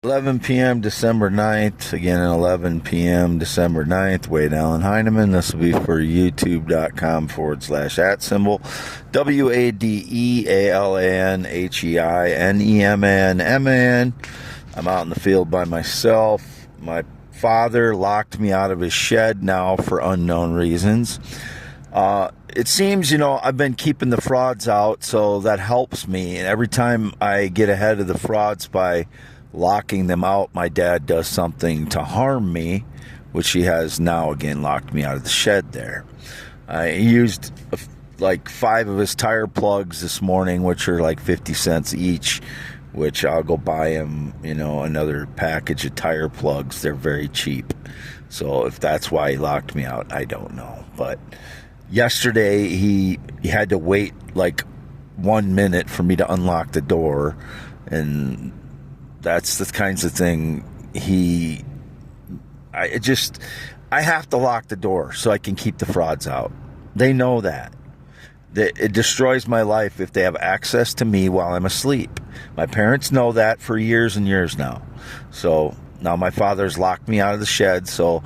11 p.m. December 9th. Again, at 11 p.m. December 9th. Wade Allen Heineman. This will be for youtube.com/@ symbol WADEALANHEINEMANMAN. I'm out in the field by myself. My father locked me out of his shed now for unknown reasons. It seems, I've been keeping the frauds out, so that helps me. And every time I get ahead of the frauds by locking them out, my dad does something to harm me, which he has now again locked me out of the shed there. I used like 5 of his tire plugs this morning, which are like 50 cents each, which I'll go buy him, another package of tire plugs. They're very cheap. So if that's why he locked me out, I don't know. But yesterday he had to wait like 1 minute for me to unlock the door, and that's the kinds of thing I have to lock the door so I can keep the frauds out. They know that. It destroys my life if they have access to me while I'm asleep. My parents know that for years and years now. So now my father's locked me out of the shed, so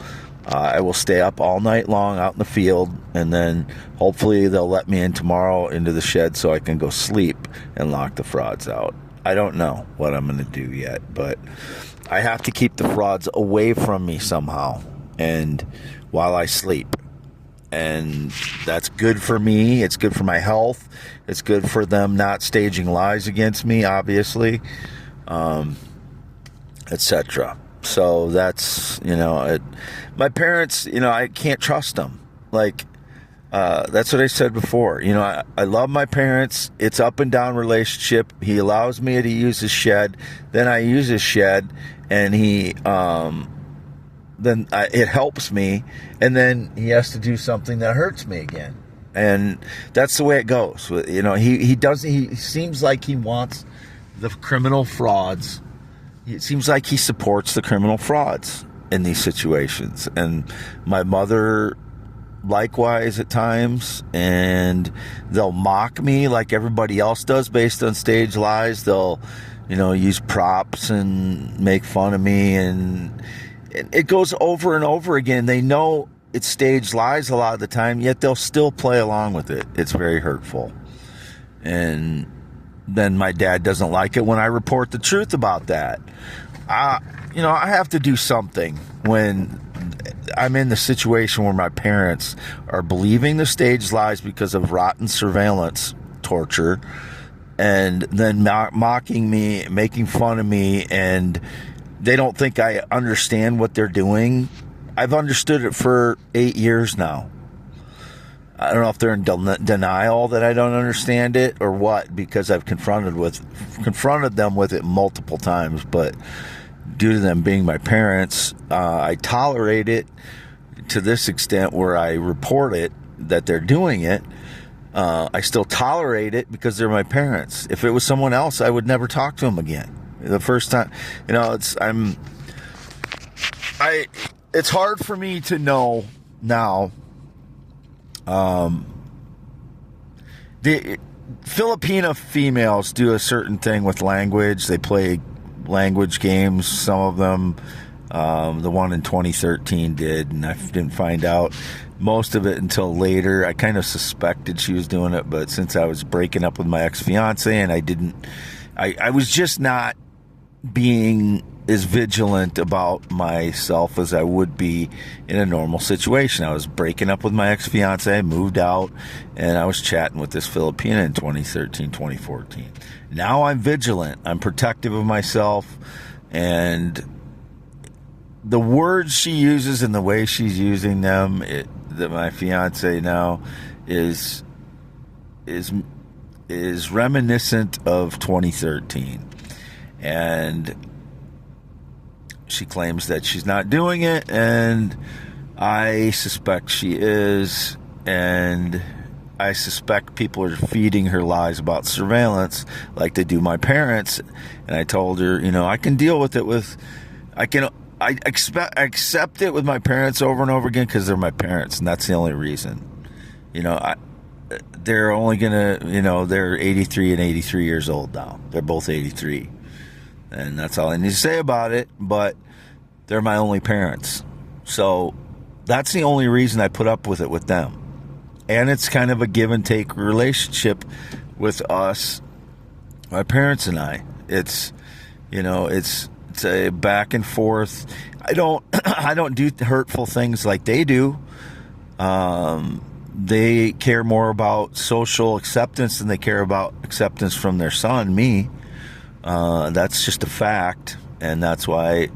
I will stay up all night long out in the field, and then hopefully they'll let me in tomorrow into the shed so I can go sleep and lock the frauds out. I don't know what I'm going to do yet, but I have to keep the frauds away from me somehow, and while I sleep. And that's good for me. It's good for my health. It's good for them not staging lies against me, obviously, etc. So that's, my parents, I can't trust them. That's what I said before. I love my parents. It's up and down relationship. He allows me to use his shed. Then I use his shed, and it helps me. And then he has to do something that hurts me again. And that's the way it goes. He seems like he wants the criminal frauds. It seems like he supports the criminal frauds in these situations. And my mother likewise at times, and they'll mock me like everybody else does based on stage lies. They'll use props and make fun of me, and it goes over and over again. They know it's staged lies a lot of the time, yet they'll still play along with it. It's very hurtful. And then my dad doesn't like it when I report the truth about that. I have to do something when I'm in the situation where my parents are believing the staged lies because of rotten surveillance torture, and then mocking me, making fun of me, and they don't think I understand what they're doing. I've understood it for 8 years now. I don't know if they're in denial that I don't understand it or what, because I've confronted them with it multiple times, but due to them being my parents, I tolerate it to this extent where I report it, that they're doing it. I still tolerate it because they're my parents. If it was someone else, I would never talk to them again. The first time, it's hard for me to know now. The Filipino females do a certain thing with language. They play language games, some of them. The one in 2013 did, and I didn't find out most of it until later. I kind of suspected she was doing it, but since I was breaking up with my ex-fiance and I was just not being as vigilant about myself as I would be in a normal situation. I was breaking up with my ex-fiance, moved out, and I was chatting with this Filipina in 2013, 2014. Now I'm vigilant. I'm protective of myself, and the words she uses and the way she's using them, that my fiance now is reminiscent of 2013. And she claims that she's not doing it, and I suspect she is, and I suspect people are feeding her lies about surveillance like they do my parents. And I told her, I can deal with it I accept it with my parents over and over again because they're my parents, and that's the only reason. They're only gonna, they're 83 and 83 years old now. They're both 83. And that's all I need to say about it, but they're my only parents. So that's the only reason I put up with it with them. And it's kind of a give and take relationship with us, my parents and I. It's, it's a back and forth. I don't do hurtful things like they do. They care more about social acceptance than they care about acceptance from their son, me. That's just a fact, and that's why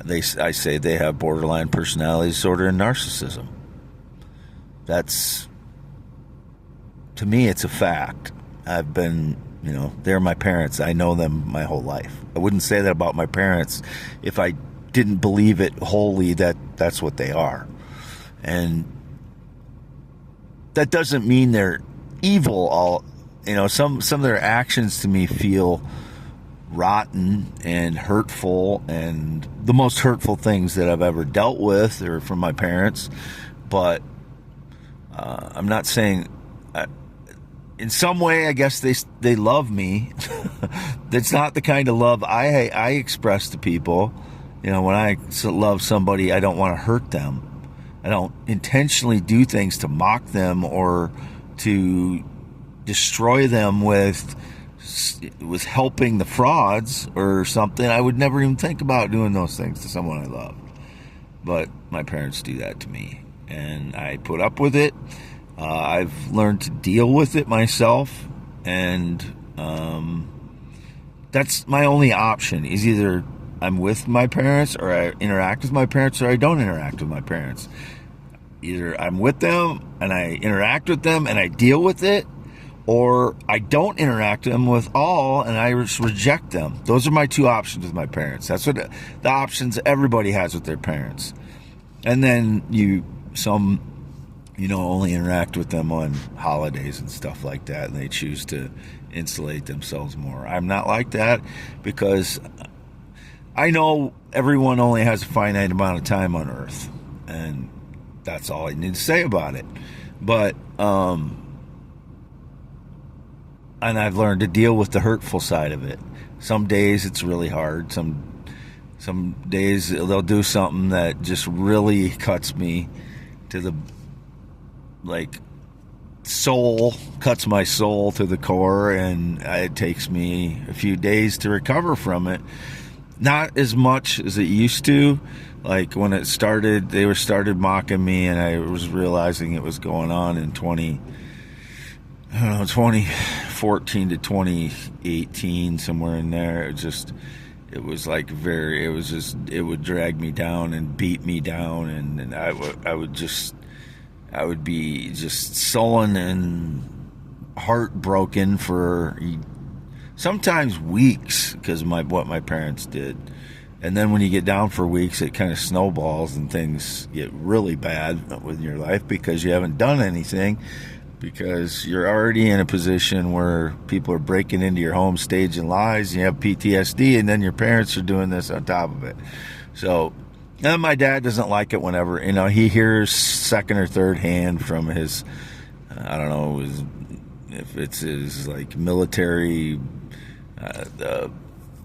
I say they have borderline personality disorder and narcissism. To me, it's a fact. I've been, they're my parents. I know them my whole life. I wouldn't say that about my parents if I didn't believe it wholly that that's what they are. And that doesn't mean they're evil. Some of their actions to me feel rotten and hurtful, and the most hurtful things that I've ever dealt with are from my parents. But I'm not saying, in some way, I guess they love me. That's not the kind of love I express to people. When I love somebody, I don't want to hurt them. I don't intentionally do things to mock them or to destroy them with helping the frauds or something. I would never even think about doing those things to someone I love. But my parents do that to me, and I put up with it. I've learned to deal with it myself, and that's my only option. Is either I'm with my parents, or I interact with my parents, or I don't interact with my parents. Either I'm with them and I interact with them and I deal with it, or I don't interact with them with all and I just reject them. Those are my two options with my parents. That's what the options everybody has with their parents. And then some only interact with them on holidays and stuff like that, and they choose to insulate themselves more. I'm not like that, because I know everyone only has a finite amount of time on Earth, and that's all I need to say about it. But and I've learned to deal with the hurtful side of it. Some days it's really hard. Some days they'll do something that just really cuts me to the cuts my soul to the core, and it takes me a few days to recover from it. Not as much as it used to. Like when it started, they started mocking me, and I was realizing it was going on in 2014 to 2018, somewhere in there. It would drag me down and beat me down, and I would be just sullen and heartbroken for sometimes weeks because of what my parents did. And then when you get down for weeks, it kind of snowballs and things get really bad with your life because you haven't done anything, because you're already in a position where people are breaking into your home, staging lies, and you have PTSD, and then your parents are doing this on top of it. So, and my dad doesn't like it whenever, he hears second or third hand from his, I don't know, if it's his military,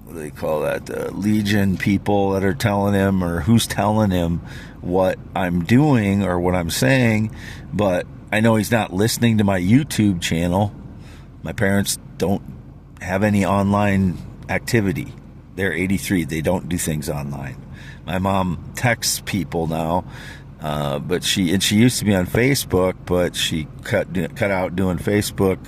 what do they call that, the Legion people that are telling him, or who's telling him what I'm doing or what I'm saying. But I know he's not listening to my YouTube channel. My parents don't have any online activity. They're 83. They don't do things online. My mom texts people now, but she used to be on Facebook, but she cut out doing Facebook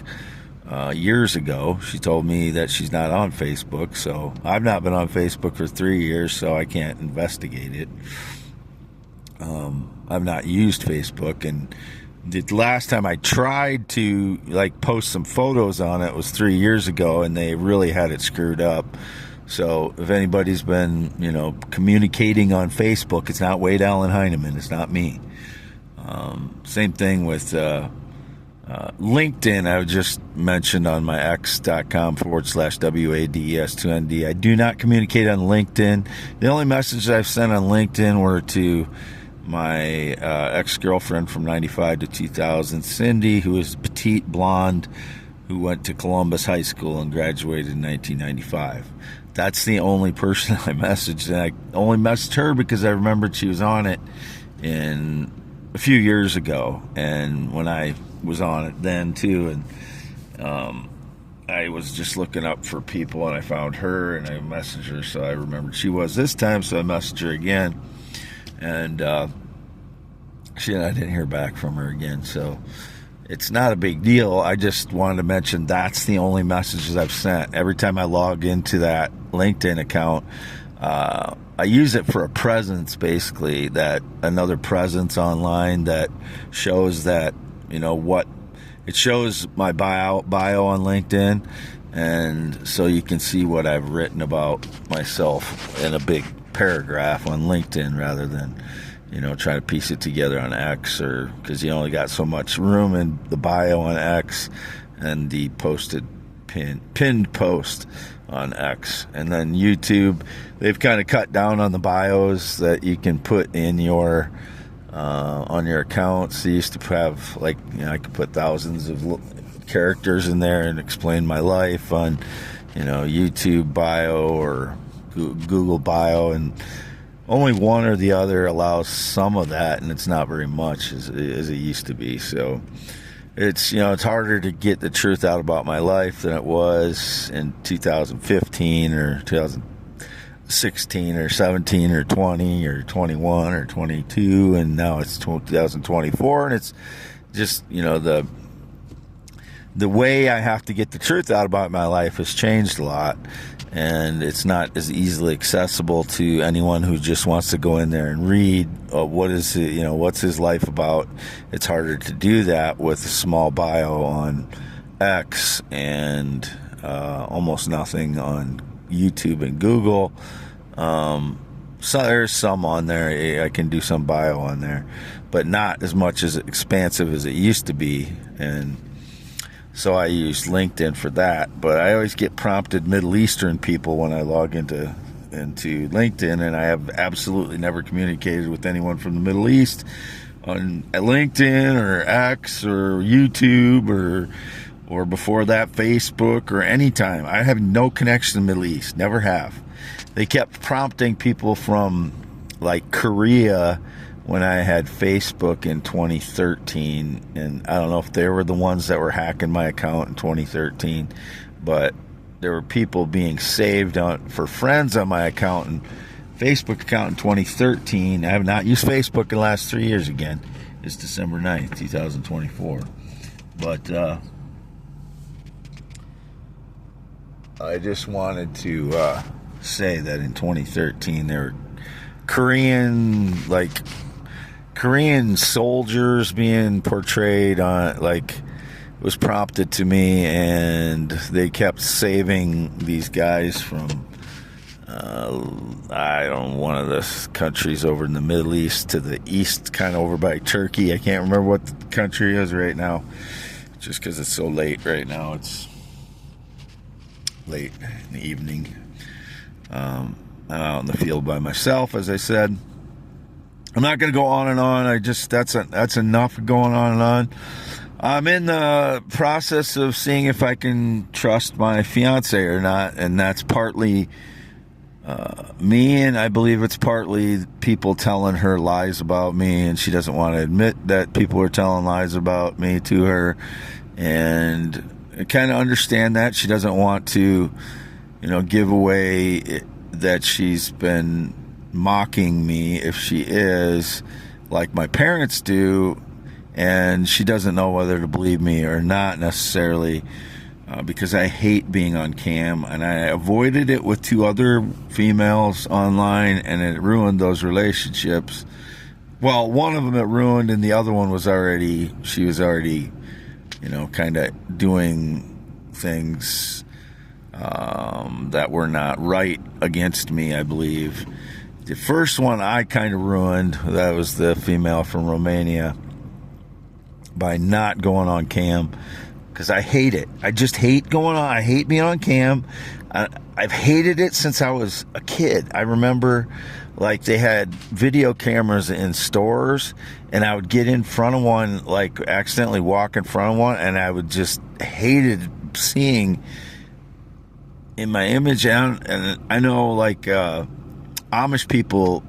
years ago. She told me that she's not on Facebook, so I've not been on Facebook for 3 years, so I can't investigate it. I've not used Facebook, and the last time I tried to post some photos on it was 3 years ago, and they really had it screwed up. So if anybody's been, communicating on Facebook, it's not Wade Allen Heineman. It's not me. Same thing with LinkedIn. I just mentioned on my x.com/WADES2ND. I do not communicate on LinkedIn. The only messages I've sent on LinkedIn were to my ex-girlfriend from 95 to 2000, Cindy, who is petite, blonde, who went to Columbus High School and graduated in 1995. that's the only person I messaged, and I only messaged her because I remembered she was on it in a few years ago, and when I was on it then too, and I was just looking up for people, and I found her, and I messaged her, so I remembered she was this time, so I messaged her again, and I didn't hear back from her again, so it's not a big deal. I just wanted to mention that's the only messages I've sent. Every time I log into that LinkedIn account, I use it for a presence, basically, that another presence online that shows that, what it shows my bio on LinkedIn, and so you can see what I've written about myself in a big paragraph on LinkedIn rather than, try to piece it together on X, or because you only got so much room in the bio on X and the pinned post on X. And then YouTube, they've kind of cut down on the bios that you can put in your on your accounts. They used to have, I could put thousands of characters in there and explain my life on, YouTube bio or Google bio, and only one or the other allows some of that, and it's not very much as it used to be. So it's, it's harder to get the truth out about my life than it was in 2015 or 2016 or 17 or 20 or 21 or 22, and now it's 2024, and it's just, the way I have to get the truth out about my life has changed a lot, and it's not as easily accessible to anyone who just wants to go in there and read what's his life about. It's harder to do that with a small bio on X and almost nothing on YouTube and Google. So there's some on there. I can do some bio on there, but not as much as expansive as it used to be. And so I use LinkedIn for that, but I always get prompted Middle Eastern people when I log into LinkedIn, and I have absolutely never communicated with anyone from the Middle East on LinkedIn or X or YouTube or before that Facebook or any time. I have no connection to the Middle East, never have. They kept prompting people from Korea when I had Facebook in 2013, and I don't know if they were the ones that were hacking my account in 2013, but there were people being saved for friends on my account and Facebook account in 2013. I have not used Facebook in the last 3 years again. It's December 9th, 2024. But I just wanted to say that in 2013 there were Korean soldiers being portrayed on, was prompted to me, and they kept saving these guys from one of the countries over in the Middle East to the east, kind of over by Turkey. I can't remember what the country is right now, just because it's so late right now. It's late in the evening. I'm out in the field by myself, as I said. I'm not going to go on and on. That's enough going on and on. I'm in the process of seeing if I can trust my fiance or not, and that's partly me, and I believe it's partly people telling her lies about me, and she doesn't want to admit that people are telling lies about me to her, and I kind of understand that. She doesn't want to, give away that she's been mocking me, if she is, like my parents do, and she doesn't know whether to believe me or not necessarily, because I hate being on cam, and I avoided it with two other females online, and it ruined those relationships. Well, one of them it ruined, and the other one was she was already kind of doing things that were not right against me, I believe. The first one I kind of ruined. That was the female from Romania, by not going on cam, because I hate it. I just hate going on. I hate being on cam. I've hated it since I was a kid. I remember they had video cameras in stores, and I would get in front of one, accidentally walk in front of one, and I would just hated seeing in my image, and I know like Amish people,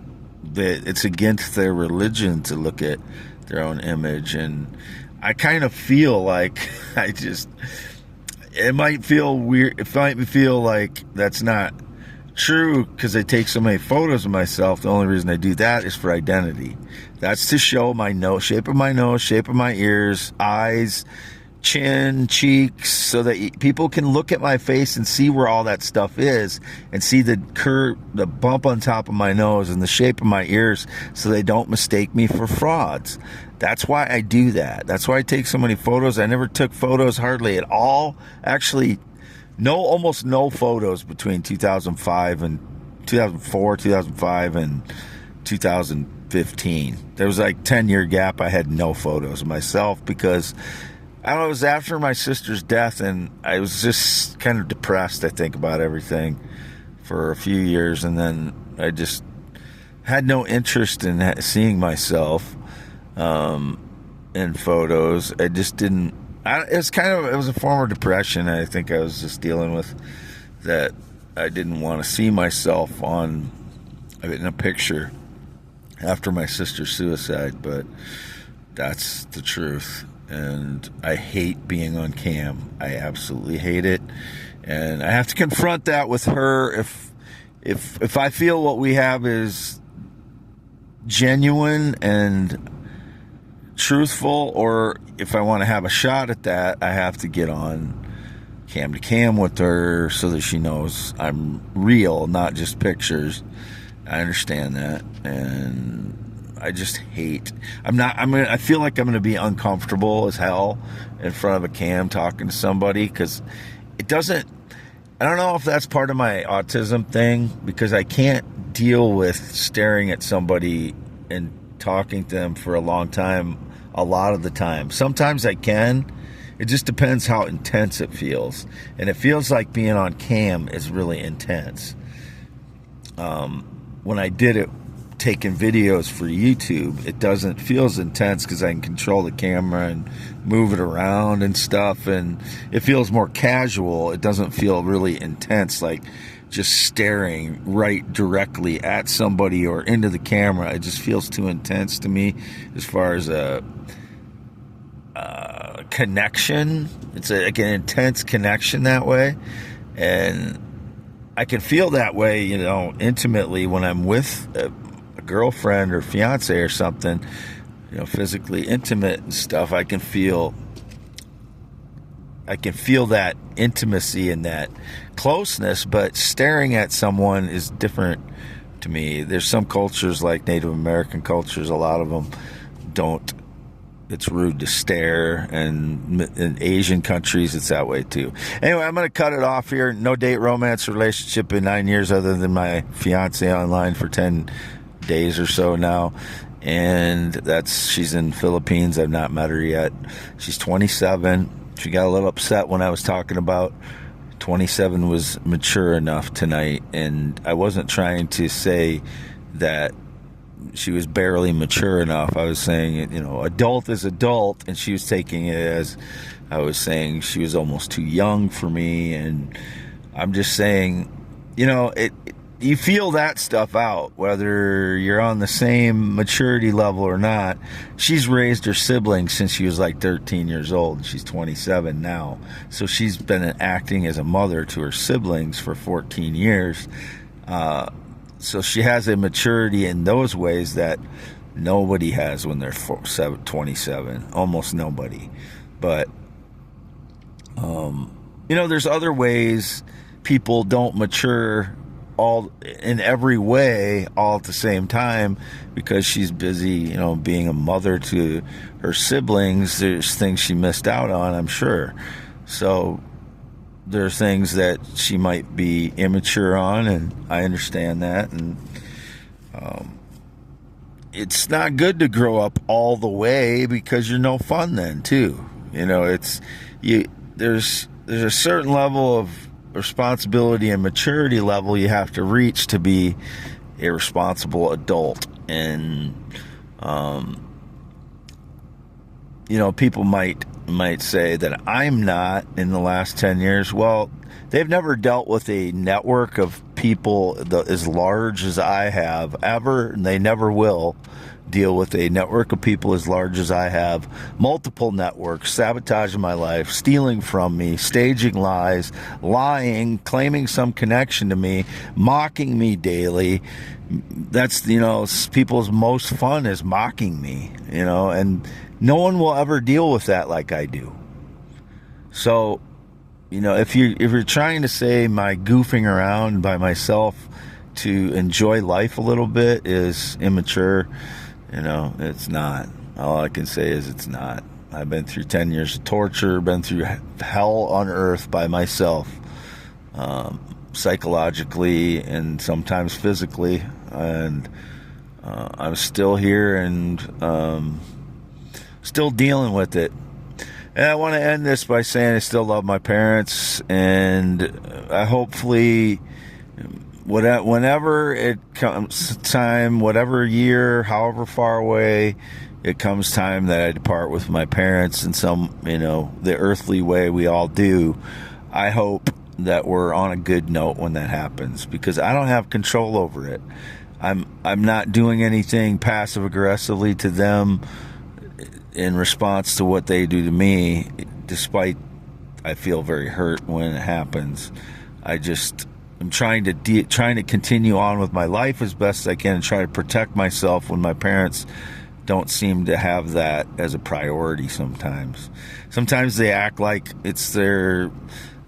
that it's against their religion to look at their own image, and I kind of feel like it might feel weird. It might feel like that's not true because I take so many photos of myself. The only reason I do that is for identity. That's to show my nose, shape of my nose, shape of my ears, eyes, chin, cheeks, so that people can look at my face and see where all that stuff is, and see the curve, the bump on top of my nose and the shape of my ears, so they don't mistake me for frauds. That's why I do that. That's why I take so many photos. I never took photos hardly at all. Actually, almost no photos between 2005 and 2004, 2005 and 2015. There was like 10-year gap. I had no photos of myself because I don't know, it was after my sister's death, and I was just kind of depressed, I think, about everything for a few years, and then I just had no interest in seeing myself in photos. I just didn't. It was a form of depression I think I was just dealing with, that I didn't want to see myself in a picture after my sister's suicide, but that's the truth. And I hate being on cam. I absolutely hate it, and I have to confront that with her. If I feel what we have is genuine and truthful, or if I want to have a shot at that, I have to get on cam to cam with her so that she knows I'm real, not just pictures. I understand that, and I just hate. I feel like I'm gonna be uncomfortable as hell in front of a cam talking to somebody, because it doesn't. I don't know if that's part of my autism thing, because I can't deal with staring at somebody and talking to them for a long time. A lot of the time, sometimes I can. It just depends how intense it feels, and it feels like being on cam is really intense. When I did it taking videos for YouTube, it doesn't feel as intense because I can control the camera and move it around and stuff, and it feels more casual. It doesn't feel really intense, like just staring right directly at somebody or into the camera. It just feels too intense to me as far as a connection. It's like an intense connection that way, and I can feel that way, intimately when I'm with a girlfriend or fiance or something, physically intimate and stuff. I can feel that intimacy and that closeness, but staring at someone is different to me. There's some cultures, like Native American cultures, a lot of them don't. It's rude to stare, and in Asian countries, it's that way too. Anyway, I'm going to cut it off here. No date romance relationship in 9 years, other than my fiance online for 10 days or so now, and she's in Philippines. I've not met her yet. She's 27. She got a little upset when I was talking about 27 was mature enough tonight, and I wasn't trying to say that she was barely mature enough. I was saying, adult is adult, and she was taking it as I was saying she was almost too young for me. And I'm just saying, you feel that stuff out, whether you're on the same maturity level or not. She's raised her siblings since she was like 13 years old. She's 27 now. So she's been acting as a mother to her siblings for 14 years. So she has a maturity in those ways that nobody has when they're 27. Almost nobody. But, there's other ways people don't mature all in every way all at the same time, because she's busy, being a mother to her siblings. There's things she missed out on, I'm sure. So there's things that she might be immature on, and I understand that. And it's not good to grow up all the way, because you're no fun then too. There's a certain level of responsibility and maturity level you have to reach to be a responsible adult. And people might say that I'm not in the last 10 years. Well, they've never dealt with a network of people as large as I have ever, and they never will deal with a network of people as large as I have. Multiple networks sabotaging my life, stealing from me, staging lies, lying, claiming some connection to me, mocking me daily. That's, people's most fun is mocking me, and no one will ever deal with that like I do. So, if you're trying to say my goofing around by myself to enjoy life a little bit is immature, it's not. All I can say is it's not. I've been through 10 years of torture, been through hell on earth by myself, psychologically and sometimes physically, and I'm still here and still dealing with it. And I want to end this by saying I still love my parents, and I hopefully, whenever it comes time, whatever year, however far away it comes time that I depart with my parents in some, the earthly way we all do, I hope that we're on a good note when that happens, because I don't have control over it. I'm not doing anything passive aggressively to them in response to what they do to me, despite I feel very hurt when it happens. I'm trying to continue on with my life as best as I can and try to protect myself when my parents don't seem to have that as a priority sometimes. Sometimes they act like they're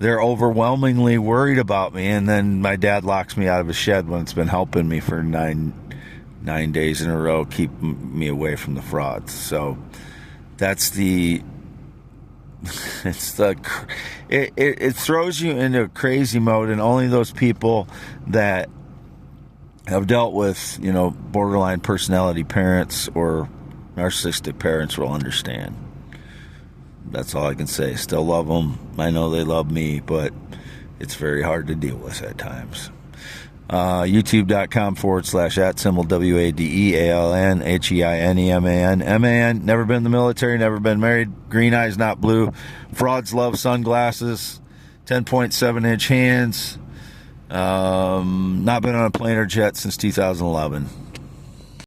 overwhelmingly worried about me, and then my dad locks me out of a shed when it's been helping me for nine days in a row, keep me away from the frauds. So that's it throws you into a crazy mode, and only those people that have dealt with, borderline personality parents or narcissistic parents will understand. That's all I can say. Still love them. I know they love me, but it's very hard to deal with at times. YouTube.com/@symbol WADEALN HEINEMAN. Never been in the military, never been married. Green eyes, not blue. Frauds love sunglasses. 10.7-inch hands. Not been on a plane or jet since 2011.